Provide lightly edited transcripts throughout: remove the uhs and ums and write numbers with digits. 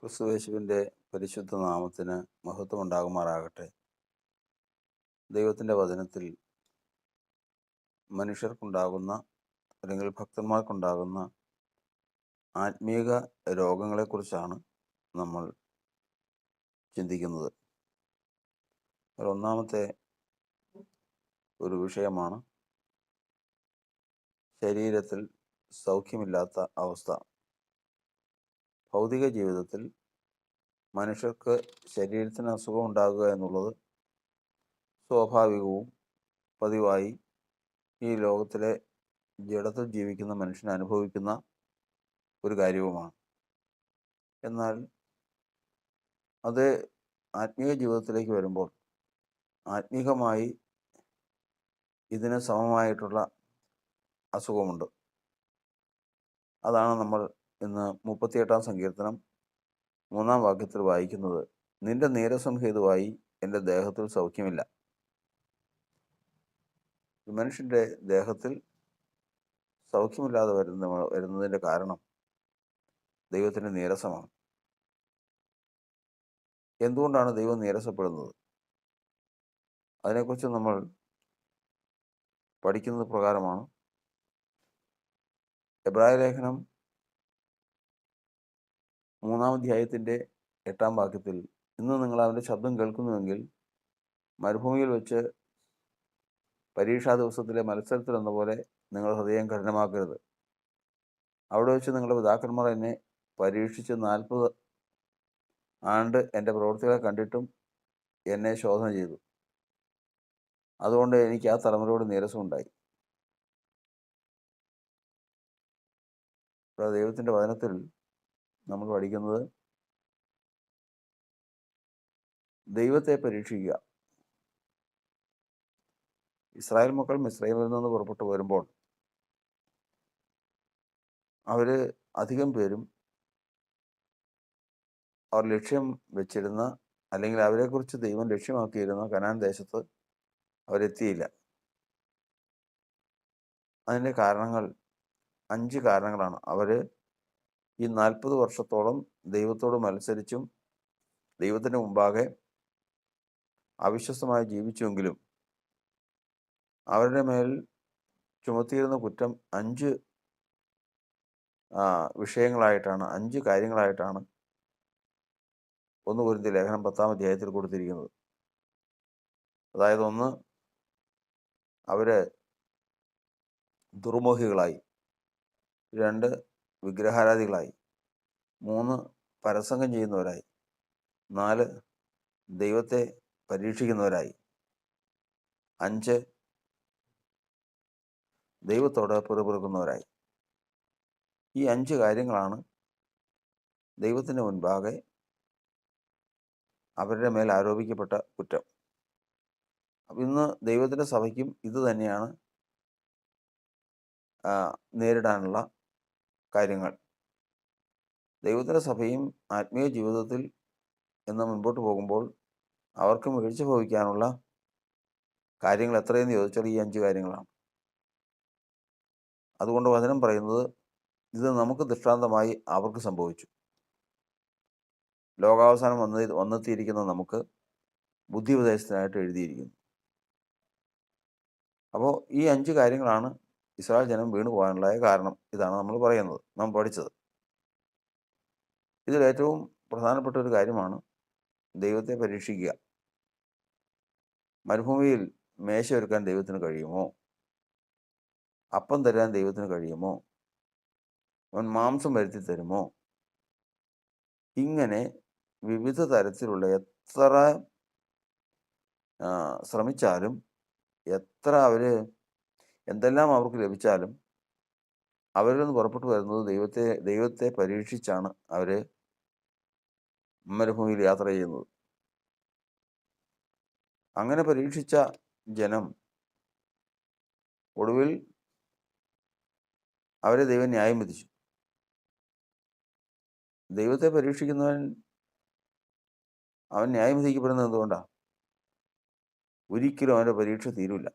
ക്രിസ്തുയേശുവിൻ്റെ പരിശുദ്ധ നാമത്തിന് മഹത്വം ഉണ്ടാകുമാറാകട്ടെ. ദൈവത്തിൻ്റെ വചനത്തിൽ മനുഷ്യർക്കുണ്ടാകുന്ന അല്ലെങ്കിൽ ഭക്തന്മാർക്കുണ്ടാകുന്ന ആത്മീക രോഗങ്ങളെക്കുറിച്ചാണ് നമ്മൾ ചിന്തിക്കുന്നത്. ഒന്നാമത്തെ ഒരു വിഷയമാണ് ശരീരത്തിൽ സൗഖ്യമില്ലാത്ത അവസ്ഥ. ഭൗതിക ജീവിതത്തിൽ മനുഷ്യർക്ക് ശരീരത്തിന് അസുഖം ഉണ്ടാകുക എന്നുള്ളത് സ്വാഭാവികവും പതിവായി ഈ ലോകത്തിലെ ജഡത്തിൽ ജീവിക്കുന്ന മനുഷ്യൻ അനുഭവിക്കുന്ന ഒരു കാര്യവുമാണ്. എന്നാൽ അത് ആത്മീയ ജീവിതത്തിലേക്ക് വരുമ്പോൾ ആത്മീകമായി ഇതിന് സമമായിട്ടുള്ള അസുഖമുണ്ട്. അതാണ് നമ്മൾ ഇന്ന് 38-ാം സങ്കീർത്തനം 3-ാം വാക്യത്തിൽ വായിക്കുന്നത്. നിന്റെ നീരസം ഹേതുവായി എൻ്റെ ദേഹത്തിൽ സൗഖ്യമില്ല. മനുഷ്യൻ്റെ ദേഹത്തിൽ സൗഖ്യമില്ലാതെ വരുന്നതിൻ്റെ കാരണം ദൈവത്തിൻ്റെ നീരസമാണ്. എന്തുകൊണ്ടാണ് ദൈവം നീരസപ്പെടുന്നത്? അതിനെക്കുറിച്ച് നമ്മൾ പഠിക്കുന്നത് പ്രകാരമാണ്. എബ്രായ ലേഖനം 3-ാം അധ്യായത്തിൻ്റെ 8-ാം വാക്യത്തിൽ, ഇന്ന് നിങ്ങൾ അവൻ്റെ ശബ്ദം കേൾക്കുന്നുവെങ്കിൽ മരുഭൂമിയിൽ വെച്ച് പരീക്ഷാ ദിവസത്തിലെ മത്സരത്തിൽ എന്ന പോലെ നിങ്ങൾ ഹൃദയം കഠിനമാക്കരുത്. അവിടെ വെച്ച് നിങ്ങളുടെ പിതാക്കന്മാർ എന്നെ പരീക്ഷിച്ച് 40 ആണ്ട് എൻ്റെ പ്രവൃത്തികളെ കണ്ടിട്ടും എന്നെ ശോധന ചെയ്തു. അതുകൊണ്ട് എനിക്ക് ആ തലമുറയോട് നീരസമുണ്ടായി. ദൈവത്തിൻ്റെ വചനത്തിൽ നമ്മൾ പഠിക്കുന്നത് ദൈവത്തെ പരീക്ഷിക്കുക. ഇസ്രായേൽ മക്കൾ മിസ്രയീമിൽ നിന്ന് പുറപ്പെട്ടു വരുമ്പോൾ അവർ അധികം പേരും അവർ ലക്ഷ്യം വെച്ചിരുന്ന, അല്ലെങ്കിൽ അവരെക്കുറിച്ച് ദൈവം ലക്ഷ്യമാക്കിയിരുന്ന കനാൻ ദേശത്ത് അവരെത്തിയില്ല. അതിൻ്റെ കാരണങ്ങൾ 5 കാരണങ്ങളാണ്. അവർ ഈ 40 വർഷത്തോളം ദൈവത്തോട് മത്സരിച്ചും ദൈവത്തിന് മുമ്പാകെ അവിശ്വസ്തമായി ജീവിച്ചുവെങ്കിലും അവരുടെ മേൽ ചുമത്തിയിരുന്ന കുറ്റം 5 വിഷയങ്ങളായിട്ടാണ്, 5 കാര്യങ്ങളായിട്ടാണ് 1 കൊരിന്ത്യർ ലേഖനം 10-ാം അധ്യായത്തിൽ കൊടുത്തിരിക്കുന്നത്. അതായത് 1, അവർ ദുർമോഹികളായി. 2, വിഗ്രഹാരാധികളായി. 3, പരസംഗം ചെയ്യുന്നവരായി. 4, ദൈവത്തെ പരീക്ഷിക്കുന്നവരായി. 5, ദൈവത്തോട് പിറുപിറുക്കുന്നവരായി. ഈ 5 കാര്യങ്ങളാണ് ദൈവത്തിന് മുൻപാകെ അവരുടെ മേൽ ആരോപിക്കപ്പെട്ട കുറ്റം. ഇന്ന് ദൈവത്തിൻ്റെ സഭയ്ക്കും ഇത് തന്നെയാണ് നേരിടാനുള്ള കാര്യങ്ങൾ. ദൈവത്തിൻ്റെ സഭയും ആത്മീയ ജീവിതത്തിൽ ഇന്ന് മുൻപോട്ട് പോകുമ്പോൾ അവർക്ക് വീഴ്ച ഭവിക്കാനുള്ള കാര്യങ്ങൾ എത്രയെന്ന് ചോദിച്ചാൽ ഈ 5 കാര്യങ്ങളാണ്. അതുകൊണ്ട് വചനം പറയുന്നത് ഇത് നമുക്ക് ദൃഷ്ടാന്തമായി അവർക്ക് സംഭവിച്ചു. ലോകാവസാനം വന്നെത്തിയിരിക്കുന്ന നമുക്ക് ബുദ്ധി ഉപദേശത്തിനായിട്ട് എഴുതിയിരിക്കുന്നു. അപ്പോൾ ഈ 5 കാര്യങ്ങളാണ് ഇസ്രായേൽ ജനം വീണു പോകാനുള്ള കാരണം. ഇതാണ് നമ്മൾ പറയുന്നത്, നാം പഠിച്ചത്. ഇതിൽ ഏറ്റവും പ്രധാനപ്പെട്ട ഒരു കാര്യമാണ് ദൈവത്തെ പരീക്ഷിക്കുക. മരുഭൂമിയിൽ മേശ ഒരുക്കാൻ ദൈവത്തിന് കഴിയുമോ? അപ്പം തരാൻ ദൈവത്തിന് കഴിയുമോ? അവൻ മാംസം വരുത്തി തരുമോ? ഇങ്ങനെ വിവിധ തരത്തിലുള്ള എത്ര ശ്രമിച്ചാലും, എത്ര എന്തെല്ലാം അവർക്ക് ലഭിച്ചാലും അവരിൽ നിന്ന് പുറപ്പെട്ടു വരുന്നത് ദൈവത്തെ പരീക്ഷിച്ചാണ് അവർ മരുഭൂമിയിൽ യാത്ര ചെയ്യുന്നത്. അങ്ങനെ പരീക്ഷിച്ച ജനം ഒടുവിൽ അവരെ ദൈവം ന്യായം വിധിച്ചു. ദൈവത്തെ പരീക്ഷിക്കുന്നവൻ അവൻ ന്യായം വിധിക്കപ്പെടുന്നത് എന്തുകൊണ്ടാണ്? ഒരിക്കലും അവൻ്റെ പരീക്ഷ തീരില്ല.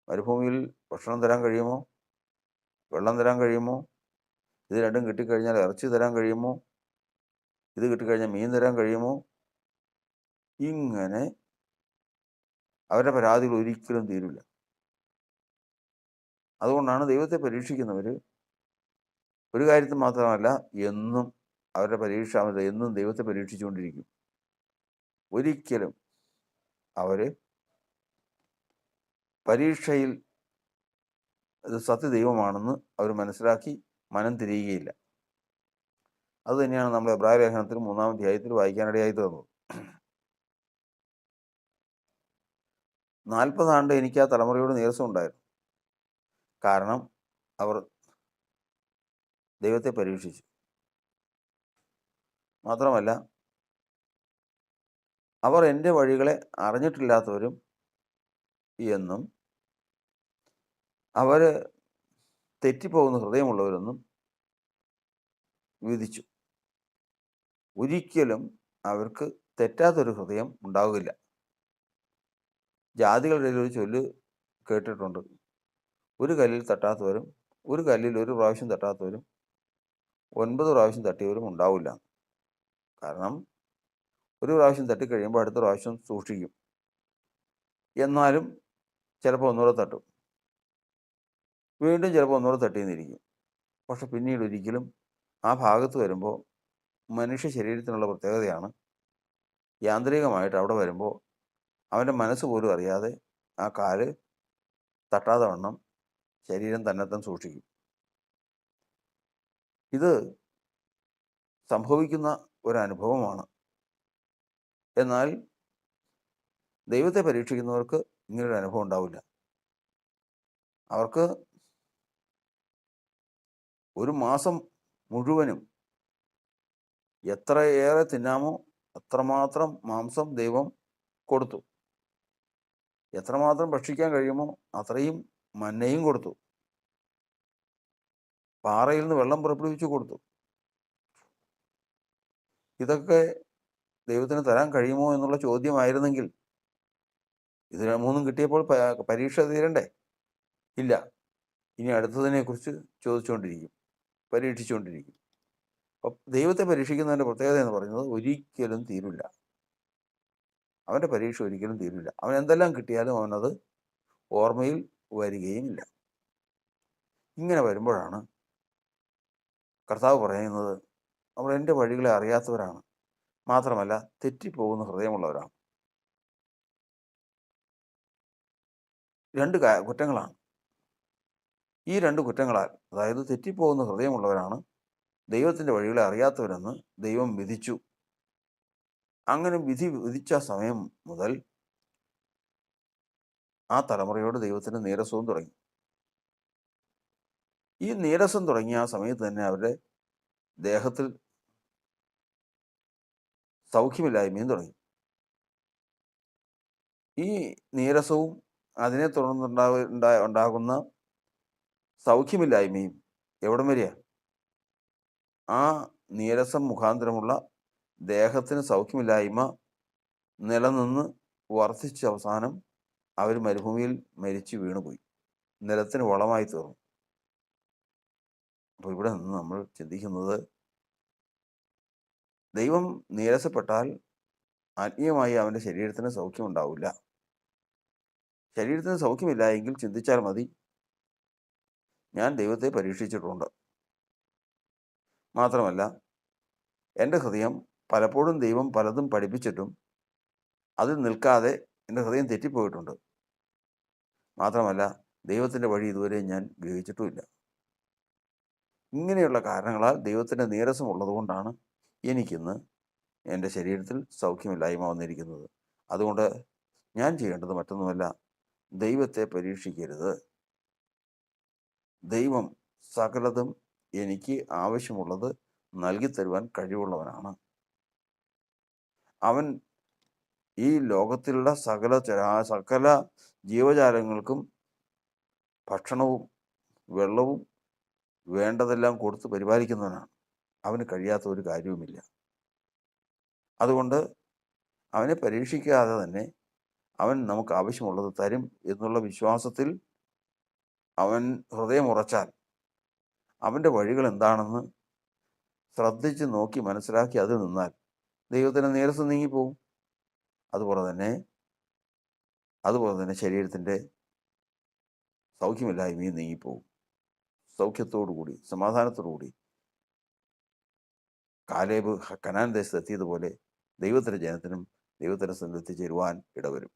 മരുഭൂമിയിൽ ഭക്ഷണം തരാൻ കഴിയുമോ? വെള്ളം തരാൻ കഴിയുമോ? ഇത് രണ്ടും കിട്ടിക്കഴിഞ്ഞാൽ ഇറച്ചി തരാൻ കഴിയുമോ? ഇത് കിട്ടിക്കഴിഞ്ഞാൽ മീൻ തരാൻ കഴിയുമോ? ഇങ്ങനെ അവരുടെ പരാതികൾ ഒരിക്കലും തീരില്ല. അതുകൊണ്ടാണ് ദൈവത്തെ പരീക്ഷിക്കുന്നവർ ഒരു കാര്യത്തിൽ മാത്രമല്ല, എന്നും അവരുടെ പരീക്ഷ എന്നും ദൈവത്തെ പരീക്ഷിച്ചുകൊണ്ടിരിക്കും. ഒരിക്കലും അവർ പരീക്ഷയിൽ അത് സത്യദൈവമാണെന്ന് അവർ മനസ്സിലാക്കി മനം തിരിയുകയില്ല. അതുതന്നെയാണ് നമ്മൾ എബ്രായ ലേഖനത്തിൽ 3-ാം അധ്യായത്തിൽ വായിക്കാനിടയായി തീർന്നത്. 40 ആണ്ട് എനിക്ക് ആ തലമുറയോട് നീരസം ഉണ്ടായിരുന്നു. കാരണം അവർ ദൈവത്തെ പരീക്ഷിച്ചു. മാത്രമല്ല, അവർ എൻ്റെ വഴികളെ അറിഞ്ഞിട്ടില്ലാത്തവരും എന്നും അവർ തെറ്റിപ്പോകുന്ന ഹൃദയമുള്ളവരെന്നും വിധിച്ചു. ഒരിക്കലും അവർക്ക് തെറ്റാത്തൊരു ഹൃദയം ഉണ്ടാവുകയില്ല. ജാതികളുടെ ഒരു ചൊല്ല് കേട്ടിട്ടുണ്ട്: ഒരു കല്ലിൽ തട്ടാത്തവരും ഒരു കല്ലിൽ ഒരു പ്രാവശ്യം തട്ടാത്തവരും 9 പ്രാവശ്യം തട്ടിയവരും ഉണ്ടാവില്ല. കാരണം ഒരു പ്രാവശ്യം തട്ടിക്കഴിയുമ്പോൾ അടുത്ത പ്രാവശ്യം സൂക്ഷിക്കും. എന്നാലും ചിലപ്പോൾ ഒന്നുകൂടെ തട്ടും, വീണ്ടും ചിലപ്പോൾ ഒന്നുകൂടെ തട്ടിയെന്നിരിക്കും. പക്ഷെ പിന്നീട് ഒരിക്കലും ആ ഭാഗത്ത് വരുമ്പോൾ, മനുഷ്യ ശരീരത്തിനുള്ള പ്രത്യേകതയാണ്, യാന്ത്രികമായിട്ട് അവിടെ വരുമ്പോൾ അവൻ്റെ മനസ്സ് പോലും അറിയാതെ ആ കാല് തട്ടാതെ വണ്ണം ശരീരം തന്നെത്താൻ സൂക്ഷിക്കും. ഇത് സംഭവിക്കുന്ന ഒരനുഭവമാണ്. എന്നാൽ ദൈവത്തെ പരീക്ഷിക്കുന്നവർക്ക് ഇങ്ങനൊരു അനുഭവം ഉണ്ടാവില്ല. അവർക്ക് ഒരു മാസം മുഴുവനും എത്രയേറെ തിന്നാമോ അത്രമാത്രം മാംസം ദൈവം കൊടുത്തു. എത്രമാത്രം ഭക്ഷിക്കാൻ കഴിയുമോ അത്രയും മന്നയും കൊടുത്തു. പാറയിൽ നിന്ന് വെള്ളം പുറപ്പെടുവിച്ചു കൊടുത്തു. ഇതൊക്കെ ദൈവത്തിന് തരാൻ കഴിയുമോ എന്നുള്ള ചോദ്യമായിരുന്നെങ്കിൽ ഇത് മൂന്നും കിട്ടിയപ്പോൾ പരീക്ഷ തീരണ്ടേ? ഇല്ല. ഇനി അടുത്തതിനെക്കുറിച്ച് ചോദിച്ചുകൊണ്ടിരിക്കും, പരീക്ഷിച്ചുകൊണ്ടിരിക്കും. അപ്പം ദൈവത്തെ പരീക്ഷിക്കുന്നതിൻ്റെ പ്രത്യേകത എന്ന് പറയുന്നത് ഒരിക്കലും തീരില്ല. അവൻ്റെ പരീക്ഷ ഒരിക്കലും തീരില്ല. അവൻ എന്തെല്ലാം കിട്ടിയാലും അവനത് ഓർമ്മയിൽ വരികയും ഇല്ല. ഇങ്ങനെ വരുമ്പോഴാണ് കർത്താവ് പറയുന്നത്, അവർ എൻ്റെ വഴികളെ അറിയാത്തവരാണ്, മാത്രമല്ല തെറ്റിപ്പോകുന്ന ഹൃദയമുള്ളവരാണ്. 2 കുറ്റങ്ങളാണ്. ഈ 2 കുറ്റങ്ങളാൽ, അതായത് തെറ്റിപ്പോകുന്ന ഹൃദയമുള്ളവരാണ്, ദൈവത്തിൻ്റെ വഴികളെ അറിയാത്തവരെന്ന് ദൈവം വിധിച്ചു. അങ്ങനെ വിധിച്ച സമയം മുതൽ ആ തലമുറയോട് ദൈവത്തിന് നീരസവും തുടങ്ങി. ഈ നീരസം തുടങ്ങിയ ആ സമയത്ത് തന്നെ അവരുടെ ദേഹത്തിൽ സൗഖ്യമില്ലായ്മയും തുടങ്ങി. ഈ നീരസവും അതിനെ തുടർന്നുണ്ടാകുന്ന സൗഖ്യമില്ലായ്മയും എവിടം വരെയാണ്? ആ നീരസം മുഖാന്തരമുള്ള ദേഹത്തിന് സൗഖ്യമില്ലായ്മ നിലനിന്ന് വർദ്ധിച്ച അവസാനം അവർ മരുഭൂമിയിൽ മരിച്ചു വീണുപോയി, നിലത്തിന് വളമായി തീർന്നു. അപ്പോൾ ഇവിടെ നിന്ന് നമ്മൾ ചിന്തിക്കുന്നത്, ദൈവം നീരസപ്പെട്ടാൽ ആത്മീയമായി അവൻ്റെ ശരീരത്തിന് സൗഖ്യം ഉണ്ടാവില്ല. ശരീരത്തിന് സൗഖ്യമില്ല എങ്കിൽ ചിന്തിച്ചാൽ മതി, ഞാൻ ദൈവത്തെ പരീക്ഷിച്ചിട്ടുണ്ട്. മാത്രമല്ല, എൻ്റെ ഹൃദയം പലപ്പോഴും ദൈവം പലതും പഠിപ്പിച്ചിട്ടും അതിൽ നിൽക്കാതെ എൻ്റെ ഹൃദയം തെറ്റിപ്പോയിട്ടുണ്ട്. മാത്രമല്ല, ദൈവത്തിൻ്റെ വഴി ഇതുവരെ ഞാൻ ഗ്രഹിച്ചിട്ടുമില്ല. ഇങ്ങനെയുള്ള കാരണങ്ങളാൽ ദൈവത്തിൻ്റെ നീരസം ഉള്ളതുകൊണ്ടാണ് എനിക്കിന്ന് എൻ്റെ ശരീരത്തിൽ സൗഖ്യമില്ലായ്മ വന്നിരിക്കുന്നത്. അതുകൊണ്ട് ഞാൻ ചെയ്യേണ്ടത് മറ്റൊന്നുമല്ല, ദൈവത്തെ പരീക്ഷിക്കരുത്. ദൈവം സകലതും എനിക്ക് ആവശ്യമുള്ളത് നൽകിത്തരുവാൻ കഴിവുള്ളവനാണ്. അവൻ ഈ ലോകത്തിലുള്ള സകല ജീവജാലങ്ങൾക്കും ഭക്ഷണവും വെള്ളവും വേണ്ടതെല്ലാം കൊടുത്ത് പരിപാലിക്കുന്നവനാണ്. അവന് കഴിയാത്ത ഒരു കാര്യവുമില്ല. അതുകൊണ്ട് അവനെ പരീക്ഷിക്കാതെ തന്നെ അവൻ നമുക്ക് ആവശ്യമുള്ളത് തരും എന്നുള്ള വിശ്വാസത്തിൽ അവൻ ഹൃദയമുറച്ചാൽ അവൻ്റെ വഴികൾ എന്താണെന്ന് ശ്രദ്ധിച്ച് നോക്കി മനസ്സിലാക്കി അത് നിന്നാൽ ദൈവത്തിൻ്റെ നീരസം നീങ്ങിപ്പോവും. അതുപോലെ തന്നെ ശരീരത്തിൻ്റെ സൗഖ്യമില്ലായ്മയും നീങ്ങിപ്പോവും. സൗഖ്യത്തോടു കൂടി സമാധാനത്തോടു കൂടി കാലേബ് കനാൻ ദേശത്ത് എത്തിയതുപോലെ ദൈവത്തിൻ്റെ ജനത്തിനും ദൈവത്തിൻ്റെ സന്നിധിയിൽ എത്തിച്ചേരുവാൻ ഇടവരും.